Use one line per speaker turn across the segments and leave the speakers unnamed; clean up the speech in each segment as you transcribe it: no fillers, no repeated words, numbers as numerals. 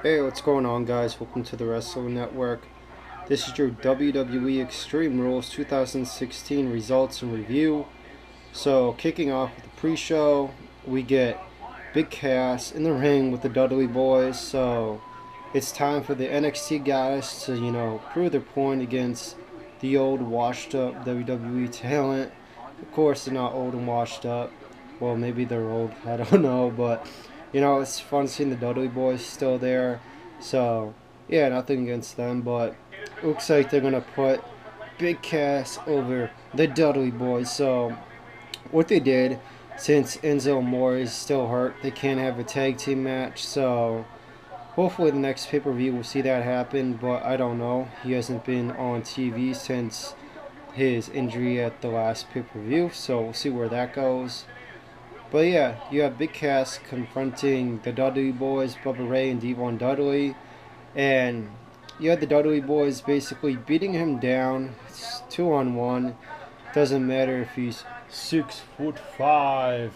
Hey, what's going on, guys? Welcome to the Wrestling Network. This is your WWE Extreme Rules 2016 results and review. So, kicking off with the pre-show, we get Big Cass in the ring with the Dudley Boys. So, it's time for the NXT guys to, prove their point against the old washed-up WWE talent. Of course, they're not old and washed up. Well, maybe they're old. I don't know, but it's fun seeing the Dudley Boys still there. So, yeah, nothing against them, but it looks like they're going to put Big Cass over the Dudley Boys. So, what they did, since Enzo Amore is still hurt, they can't have a tag team match. So, hopefully the next pay-per-view we'll see that happen, but I don't know. He hasn't been on TV since his injury at the last pay-per-view, so we'll see where that goes. But yeah, you have Big Cass confronting the Dudley Boys, Bubba Ray and Devon Dudley, and you had the Dudley Boys basically beating him down. It's 2-on-1. Doesn't matter if he's 6'5".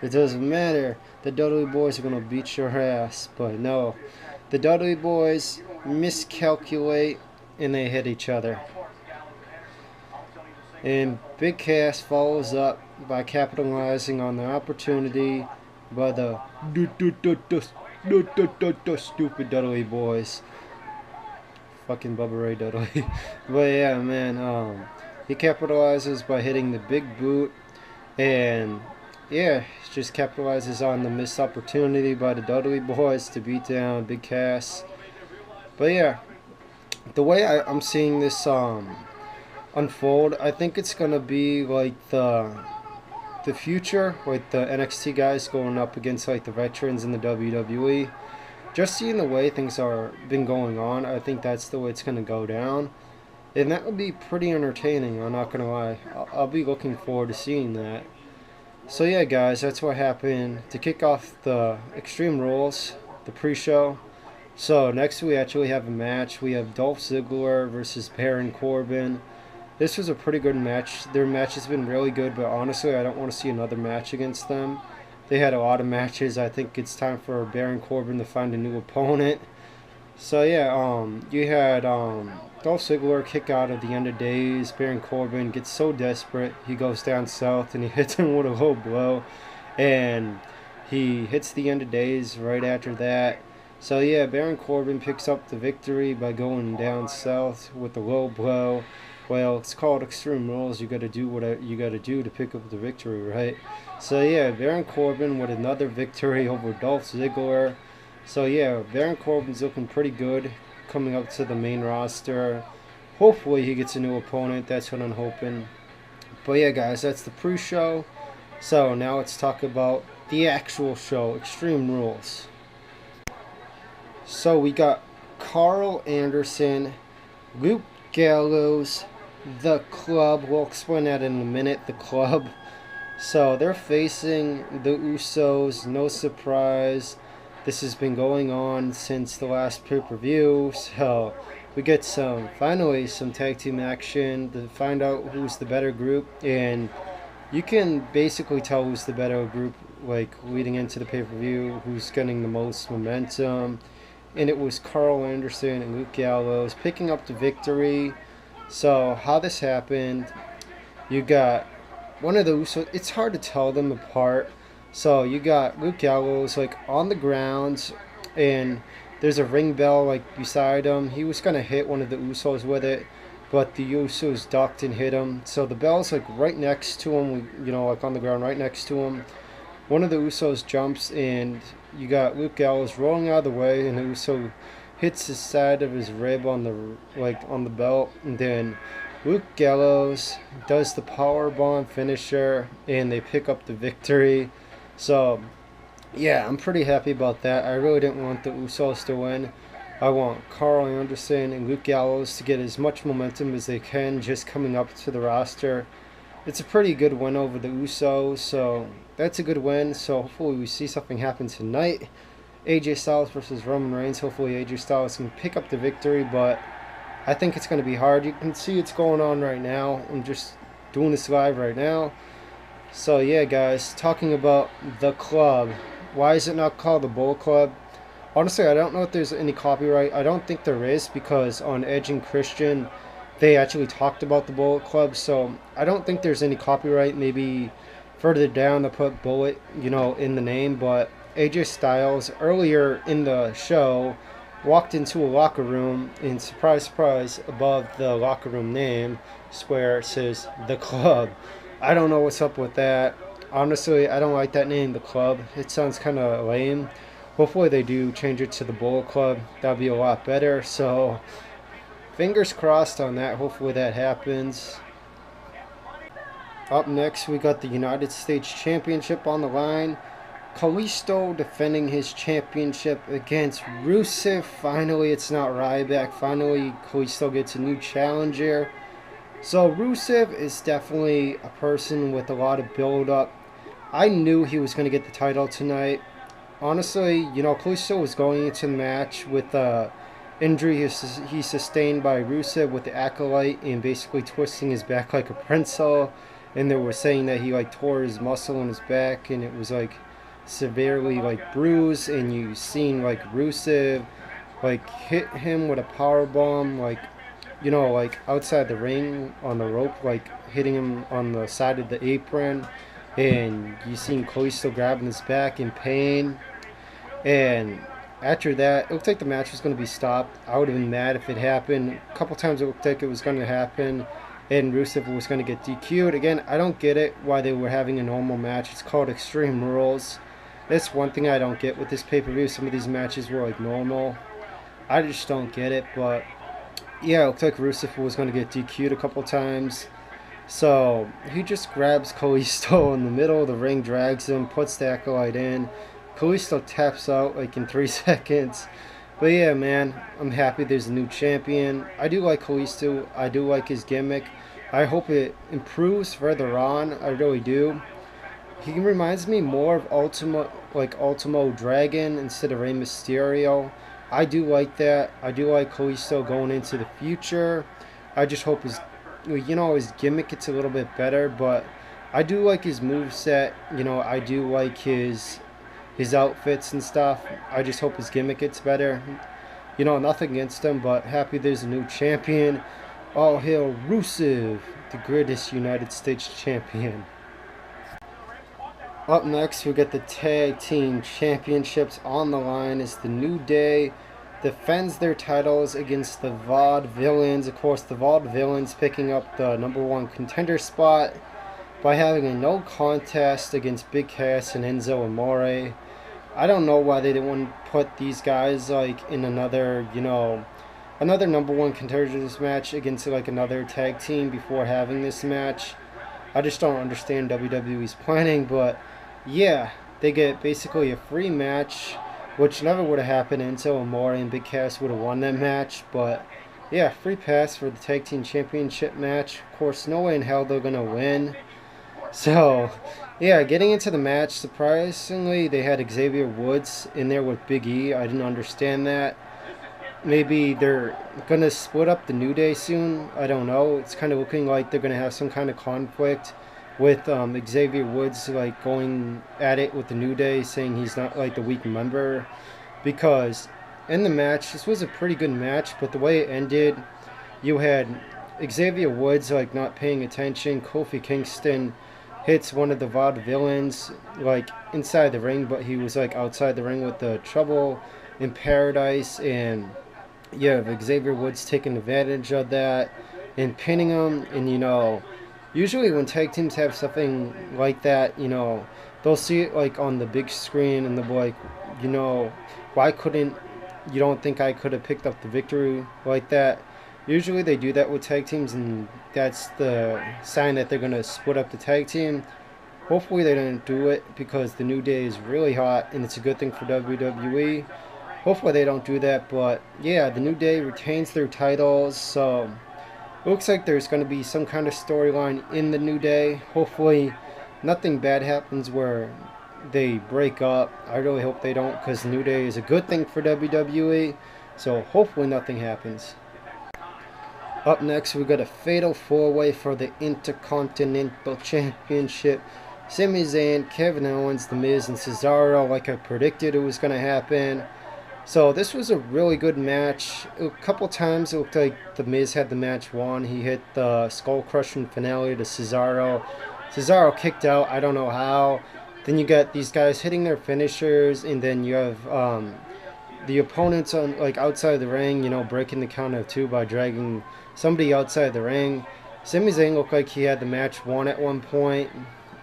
It doesn't matter. The Dudley Boys are gonna beat your ass. But no, the Dudley Boys miscalculate and they hit each other. And Big Cass follows up by capitalizing on the opportunity by the stupid Dudley Boys. Fucking Bubba Ray Dudley. But yeah, man, he capitalizes by hitting the big boot. And yeah, just capitalizes on the missed opportunity by the Dudley Boys to beat down Big Cass. But yeah, the way I'm seeing this unfold, I think it's gonna be like the future, like the NXT guys going up against like the veterans in the WWE. Just seeing the way things are been going on, I think that's the way it's gonna go down, and that would be pretty entertaining. I'm not gonna lie. I'll be looking forward to seeing that. So yeah, guys, that's what happened to kick off the Extreme Rules, the pre-show. So next we actually have a match. We have Dolph Ziggler versus Baron Corbin. This was a pretty good match. Their match has been really good, but honestly, I don't want to see another match against them. They had a lot of matches. I think it's time for Baron Corbin to find a new opponent. So yeah, you had Dolph Ziggler kick out of the End of Days. Baron Corbin gets so desperate, he goes down south and he hits him with a low blow, and he hits the End of Days right after that. So yeah, Baron Corbin picks up the victory by going down south with a low blow. Well, it's called Extreme Rules. You got to do what you got to do to pick up the victory, right? So yeah, Baron Corbin with another victory over Dolph Ziggler. So yeah, Baron Corbin's looking pretty good coming up to the main roster. Hopefully he gets a new opponent. That's what I'm hoping. But yeah, guys, that's the pre-show. So now let's talk about the actual show, Extreme Rules. So we got Carl Anderson, Luke Gallows, the Club. We'll explain that in a minute. The Club. So they're facing the Usos. No surprise. This has been going on since the last pay-per-view. So we get finally some tag team action to find out who's the better group. And you can basically tell who's the better group, like leading into the pay-per-view, who's getting the most momentum. And it was Carl Anderson and Luke Gallows picking up the victory. So how this happened, you got one of the Usos. It's hard to tell them apart. So you got Luke Gallows like on the ground, and there's a ring bell like beside him. He was gonna hit one of the Usos with it, but the Usos ducked and hit him. So the bell's like right next to him, like on the ground right next to him. One of the Usos jumps, and you got Luke Gallows rolling out of the way, and the Uso hits the side of his rib on the belt, and then Luke Gallows does the powerbomb finisher, and they pick up the victory. So yeah, I'm pretty happy about that. I really didn't want the Usos to win. I want Carl Anderson and Luke Gallows to get as much momentum as they can just coming up to the roster. It's a pretty good win over the Usos, so that's a good win. So hopefully we see something happen tonight. AJ Styles versus Roman Reigns. Hopefully AJ Styles can pick up the victory, but I think it's going to be hard. You can see it's going on right now. I'm just doing this live right now. So yeah, guys, talking about the Club. Why is it not called the Bull Club? Honestly, I don't know if there's any copyright. I don't think there is, because on Edge and Christian, they actually talked about the Bullet Club, so I don't think there's any copyright. Maybe further down to put Bullet, in the name, but AJ Styles earlier in the show walked into a locker room, and surprise, surprise, above the locker room name, where it says The Club. I don't know what's up with that. Honestly, I don't like that name, The Club. It sounds kind of lame. Hopefully they do change it to the Bullet Club. That'd be a lot better. So fingers crossed on that. Hopefully that happens. Up next, we got the United States Championship on the line. Kalisto defending his championship against Rusev. Finally, it's not Ryback. Finally, Kalisto gets a new challenger. So Rusev is definitely a person with a lot of build-up. I knew he was going to get the title tonight. Honestly, Kalisto was going into the match with the injury he sustained by Rusev with the Acolyte and basically twisting his back like a pencil. And they were saying that he tore his muscle in his back, and it was severely bruised. And you seen Rusev hit him with a power bomb, outside the ring on the rope, hitting him on the side of the apron. And you seen Kalisto grabbing his back in pain. And after that, it looked like the match was going to be stopped. I would have been mad if it happened. A couple times it looked like it was going to happen, and Rusev was going to get DQ'd. Again, I don't get it why they were having a normal match. It's called Extreme Rules. That's one thing I don't get with this pay-per-view. Some of these matches were normal. I just don't get it. But yeah, it looked like Rusev was going to get DQ'd a couple times. So he just grabs Kalisto in the middle of the ring, drags him, puts the Acolyte in. Kalisto taps out in 3 seconds. But yeah, man, I'm happy there's a new champion. I do like Kalisto. I do like his gimmick. I hope it improves further on. I really do. He reminds me more of Ultimo Dragon instead of Rey Mysterio. I do like that. I do like Kalisto going into the future. I just hope his gimmick gets a little bit better, but I do like his moveset. I do like his outfits and stuff. I just hope his gimmick gets better. Nothing against him, but happy there's a new champion. All hail Rusev, the greatest United States champion. Up next, we get the Tag Team Championships on the line as the New Day defends their titles against the Vaudevillains. Of course, the Vaudevillains picking up the #1 contender spot by having a no contest against Big Cass and Enzo Amore. I don't know why they didn't put these guys in another #1 contenders match against another tag team before having this match. I just don't understand WWE's planning, but yeah, they get basically a free match, which never would have happened until Amore and Big Cass would have won that match. But yeah, free pass for the Tag Team Championship match. Of course, no way in hell they're gonna win. So yeah, getting into the match, surprisingly, they had Xavier Woods in there with Big E. I didn't understand that. Maybe they're going to split up the New Day soon. I don't know. It's kind of looking like they're going to have some kind of conflict with Xavier Woods going at it with the New Day, saying he's not the weak member. Because in the match, this was a pretty good match, but the way it ended, you had Xavier Woods not paying attention. Kofi Kingston hits one of the Vaudevillains inside the ring, but he was outside the ring with the Trouble in Paradise. And yeah, Xavier Woods taking advantage of that and pinning him. And usually when tag teams have something like that, they'll see it on the big screen and they'll be like, why couldn't you don't think I could have picked up the victory like that? Usually they do that with tag teams, and that's the sign that they're going to split up the tag team. Hopefully they don't do it, because the New Day is really hot and it's a good thing for WWE. Hopefully they don't do that. But yeah, the New Day retains their titles, so it looks like there's going to be some kind of storyline in the New Day. Hopefully nothing bad happens where they break up. I really hope they don't, because the New Day is a good thing for WWE, so hopefully nothing happens. Up next, we got a fatal 4-way for the Intercontinental Championship. Sami Zayn, Kevin Owens, TheMiz, and Cesaro, like I predicted it was going to happen. So this was a really good match. A couple times it looked like TheMiz had the match won. He hit the skull-crushing finale to Cesaro. Cesaro kicked out, I don't know how. Then you got these guys hitting their finishers, and then you have the opponents on like outside the ring, you know, breaking the count of two by dragging somebody outside the ring. Sami Zayn looked like he had the match won at one point,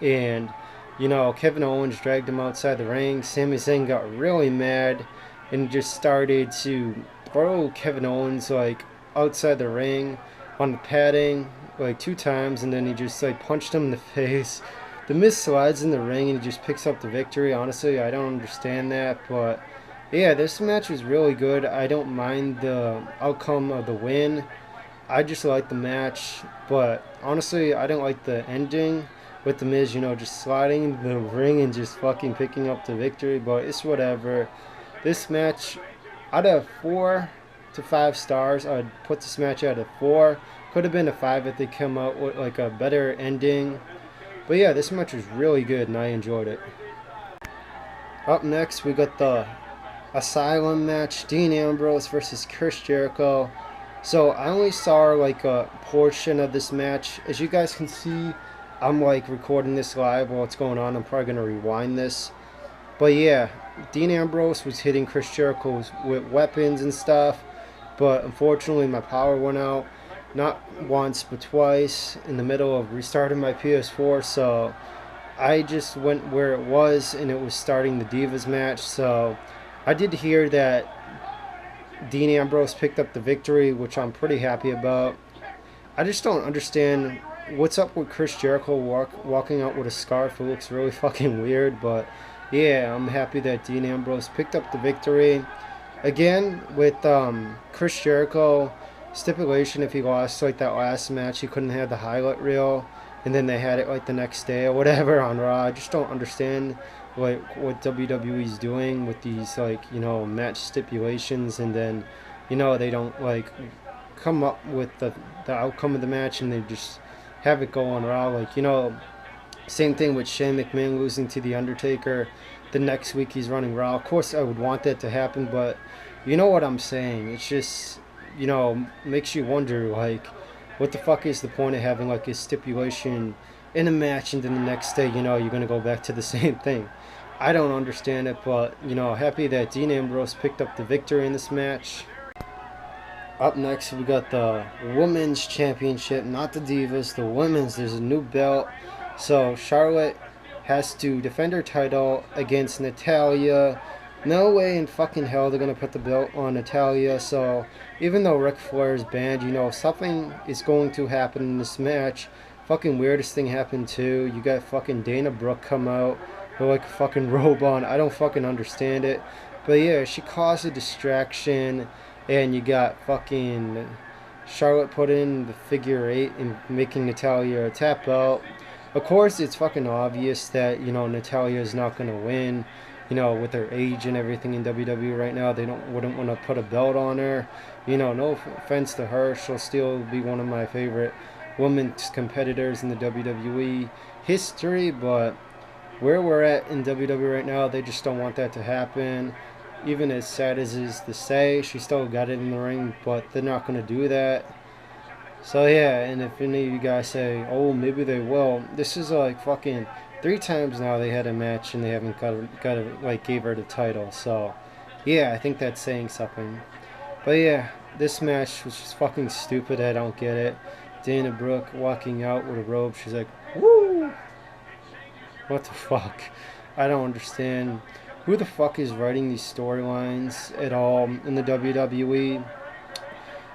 and you know, Kevin Owens dragged him outside the ring. Sami Zayn got really mad and just started to throw Kevin Owens like outside the ring on the padding like 2 times, and then he just like punched him in the face. The Miz slides in the ring and he just picks up the victory. Honestly, I don't understand that, but yeah, this match was really good. I don't mind the outcome of the win. I just like the match, but honestly, I don't like the ending with the Miz, you know, just sliding into the ring and just fucking picking up the victory, but it's whatever. This match, out of 4 to 5 stars, I'd put this match out of 4. Could have been a 5 if they come out with like a better ending. But yeah, this match was really good and I enjoyed it. Up next, we got the Asylum match, Dean Ambrose versus Chris Jericho. So I only saw like a portion of this match. As you guys can see, I'm like recording this live while it's going on. I'm probably going to rewind this. But yeah, Dean Ambrose was hitting Chris Jericho with weapons and stuff. But unfortunately, my power went out. Not once, but twice in the middle of restarting my PS4. So I just went where it was, and it was starting the Divas match. So I did hear that Dean Ambrose picked up the victory, which I'm pretty happy about. I just don't understand what's up with Chris Jericho walking out with a scarf. It looks really fucking weird, but yeah, I'm happy that Dean Ambrose picked up the victory. Again, with Chris Jericho, stipulation if he lost like that last match, he couldn't have the highlight reel, and then they had it like the next day or whatever on Raw. I just don't understand like what WWE's doing with these like, you know, match stipulations, and then, you know, they don't like come up with the outcome of the match and they just have it go on Raw. Like, you know, same thing with Shane McMahon losing to The Undertaker. The next week he's running Raw. Of course I would want that to happen, but you know what I'm saying. It's just, you know, makes you wonder like what the fuck is the point of having like a stipulation in a match and then the next day, you know, you're going to go back to the same thing. I don't understand it, but, you know, happy that Dean Ambrose picked up the victory in this match. Up next, we got the Women's Championship, not the Divas, the Women's. There's a new belt. So Charlotte has to defend her title against Natalya. No way in fucking hell they're going to put the belt on Natalya. So even though Ric Flair is banned, you know, something is going to happen in this match. Fucking weirdest thing happened too. You got fucking Dana Brooke come out with like a fucking robe on. I don't fucking understand it. But yeah, she caused a distraction. And you got fucking Charlotte put in the figure 8 and making Natalya a tap out. Of course, it's fucking obvious that, you know, Natalya is not going to win. You know, with her age and everything in WWE right now, they wouldn't want to put a belt on her. You know, no offense to her, she'll still be one of my favorite women's competitors in the WWE history. But where we're at in WWE right now, they just don't want that to happen. Even as sad as it is to say, she still got it in the ring, but they're not going to do that. So yeah, and if any of you guys say, oh, maybe they will, this is like fucking 3 times now they had a match and they haven't gave her the title. So yeah, I think that's saying something. But yeah, this match was just fucking stupid. I don't get it. Dana Brooke walking out with a robe, she's like, woo! What the fuck? I don't understand. Who the fuck is writing these storylines at all in the WWE?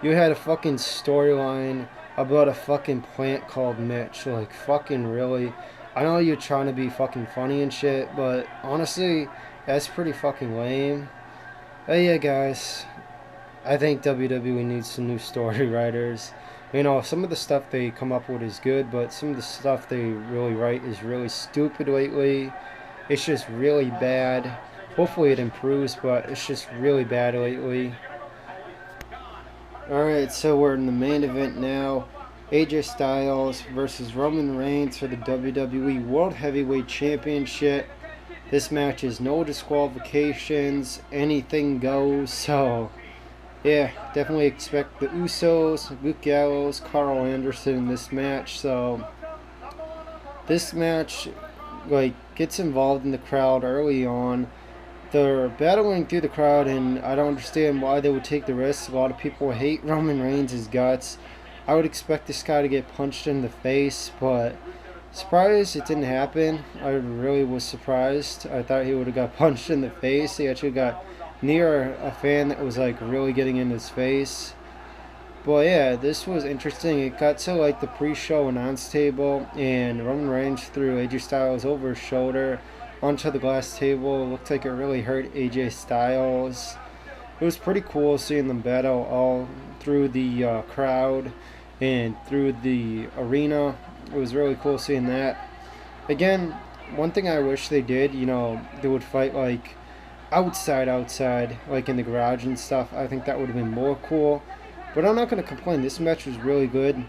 You had a fucking storyline about a fucking plant called Mitch. Like, fucking really? I know you're trying to be fucking funny and shit, but honestly, that's pretty fucking lame. But yeah, guys, I think WWE needs some new story writers. You know, some of the stuff they come up with is good, but some of the stuff they really write is really stupid lately. It's just really bad. Hopefully it improves, but it's just really bad lately. Alright, so we're in the main event now. AJ Styles versus Roman Reigns for the WWE World Heavyweight Championship. This match is no disqualifications, anything goes, so yeah, definitely expect the Usos, Luke Gallows, Carl Anderson in this match. So this match like gets involved in the crowd early on. They're battling through the crowd, and I don't understand why they would take the risk. A lot of people hate Roman Reigns' guts. I would expect this guy to get punched in the face, but surprised it didn't happen. I really was surprised. I thought he would have got punched in the face. He actually got near a fan that was like really getting in his face. But yeah, this was interesting. It got to like the pre-show announce table, and Roman Reigns threw AJ Styles over his shoulder onto the glass table. It looked like it really hurt AJ Styles. It was pretty cool seeing them battle all through the crowd and through the arena. It was really cool seeing that. Again, one thing I wish they did, they would fight like outside, like in the garage and stuff. I think that would have been more cool. But I'm not going to complain. This match was really good.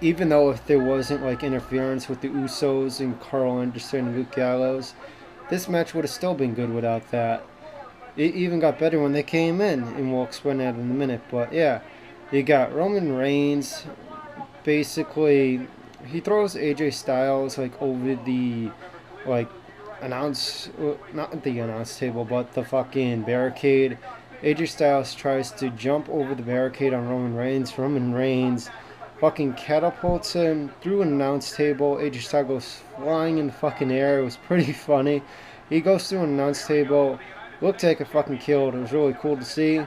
Even though if there wasn't like interference with the Usos and Carl Anderson and Luke Gallows, this match would have still been good without that. It even got better when they came in, and we'll explain that in a minute. But yeah, you got Roman Reigns. Basically, he throws AJ Styles like over the like not the announce table, but the fucking barricade. AJ Styles tries to jump over the barricade on Roman Reigns. Roman Reigns fucking catapults him through an announce table. AJ Styles goes flying in the fucking air. It was pretty funny. He goes through an announce table. Looked like a fucking killed. It was really cool to see.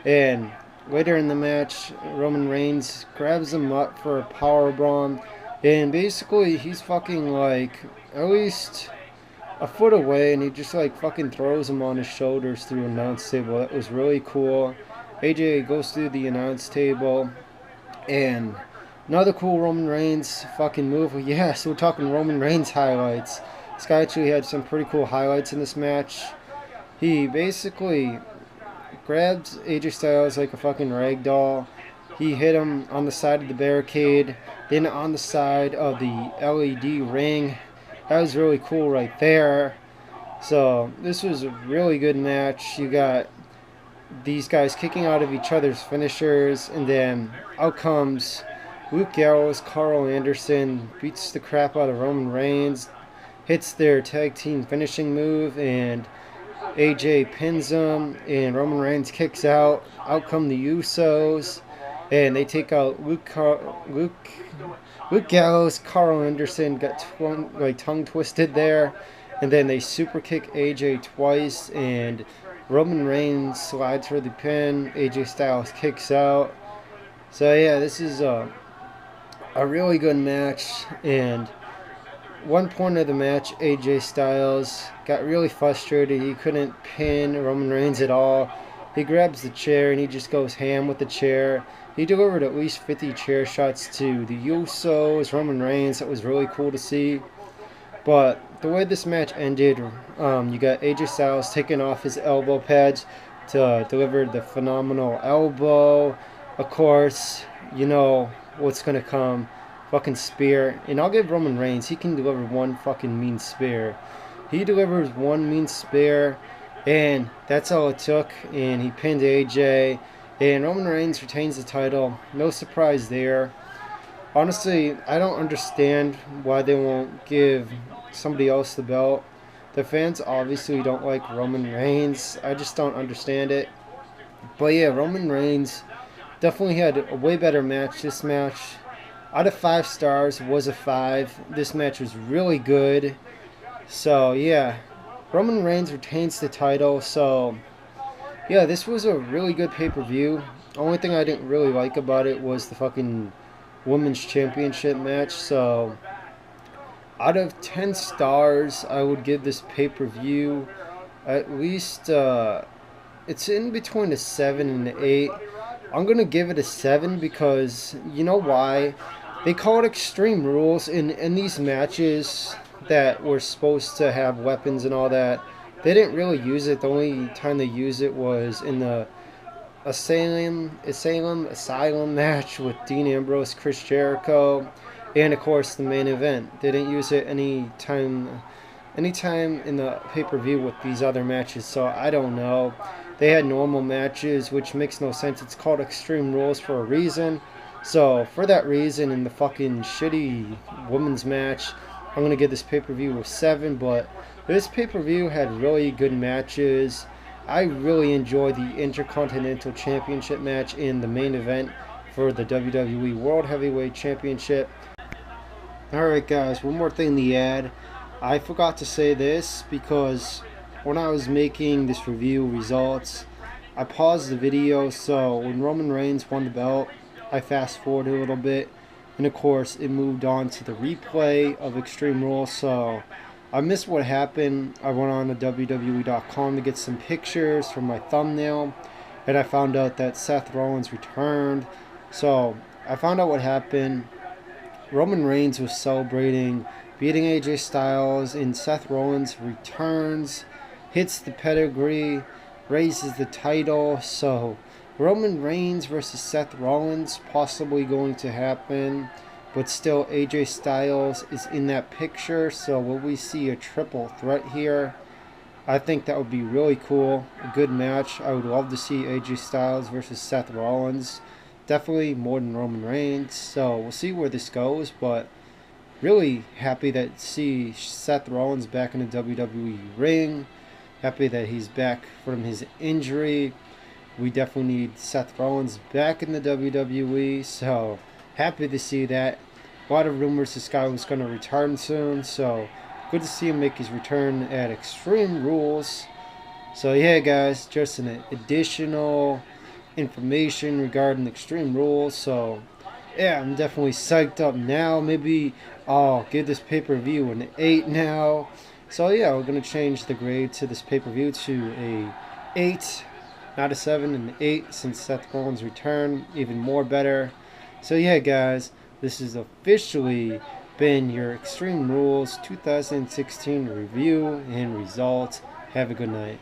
And later in the match, Roman Reigns grabs him up for a powerbomb. And basically, he's fucking like at least a foot away, and he just like fucking throws him on his shoulders through an announce table. That was really cool. AJ goes through the announce table, and another cool Roman Reigns fucking move. Yeah, so we're talking Roman Reigns highlights. This guy actually had some pretty cool highlights in this match. He basically grabs AJ Styles like a fucking rag doll. He hit him on the side of the barricade, then on the side of the LED ring. That was really cool right there. So this was a really good match. You got these guys kicking out of each other's finishers, and then out comes Luke Gallows. Carl Anderson beats the crap out of Roman Reigns, hits their tag team finishing move, and AJ pins him, and Roman Reigns kicks out. Out come the Usos, and they take out Luke Gallows. Carl Anderson got tongue twisted there, and then they super kick AJ twice, and Roman Reigns slides for the pin. AJ Styles kicks out. So yeah, this is a really good match. And one point of the match, AJ Styles got really frustrated. He couldn't pin Roman Reigns at all. He grabs the chair and he just goes ham with the chair. He delivered at least 50 chair shots to the Usos, Roman Reigns. That was really cool to see. But the way this match ended, you got AJ Styles taking off his elbow pads to deliver the phenomenal elbow. Of course, you know what's going to come. Fucking spear. And I'll give Roman Reigns, he can deliver one fucking mean spear. He delivers one mean spear, and that's all it took. And he pinned AJ. And Roman Reigns retains the title. No surprise there. Honestly, I don't understand why they won't give somebody else the belt. The fans obviously don't like Roman Reigns. I just don't understand it. But yeah, Roman Reigns definitely had a way better match. This match, out of 5 stars, was a 5. This match was really good. So yeah, Roman Reigns retains the title. So yeah, this was a really good pay-per-view. Only thing I didn't really like about it was the fucking women's championship match. So out of 10 stars, I would give this pay-per-view at least it's in between a 7 and an 8. I'm gonna give it a 7 because you know why? They call it Extreme Rules. In these matches that were supposed to have weapons and all that, they didn't really use it. The only time they used it was in the Asylum match with Dean Ambrose, Chris Jericho, and of course the main event. They didn't use it any time anytime in the pay-per-view with these other matches, so I don't know. They had normal matches, which makes no sense. It's called Extreme Rules for a reason. So for that reason, in the fucking shitty women's match, I'm gonna give this pay-per-view a 7. But this pay-per-view had really good matches. I really enjoyed the Intercontinental Championship match in the main event for the WWE World Heavyweight Championship. Alright guys, one more thing in the ad. I forgot to say this because when I was making this review results, I paused the video, so when Roman Reigns won the belt, I fast forwarded a little bit, and of course it moved on to the replay of Extreme Rules, so I missed what happened. I went on to WWE.com to get some pictures for my thumbnail, and I found out that Seth Rollins returned. So I found out what happened. Roman Reigns was celebrating beating AJ Styles, and Seth Rollins returns, hits the pedigree, raises the title. So Roman Reigns versus Seth Rollins possibly going to happen, but still AJ Styles is in that picture. So will we see a triple threat here? I think that would be really cool. A good match. I would love to see AJ Styles versus Seth Rollins. Definitely more than Roman Reigns. So we'll see where this goes, but really happy that see Seth Rollins back in the WWE ring. Happy that he's back from his injury. We definitely need Seth Rollins back in the WWE, so happy to see that. A lot of rumors this guy was going to return soon, so good to see him make his return at Extreme Rules. So yeah guys, just an additional information regarding Extreme Rules. So yeah, I'm definitely psyched up now. Maybe I'll give this pay-per-view an 8 now. So yeah, we're going to change the grade to this pay-per-view to a 8, not a 7, and an 8 since Seth Rollins' return. Even more better. So yeah guys, this has officially been your Extreme Rules 2016 review and results. Have a good night.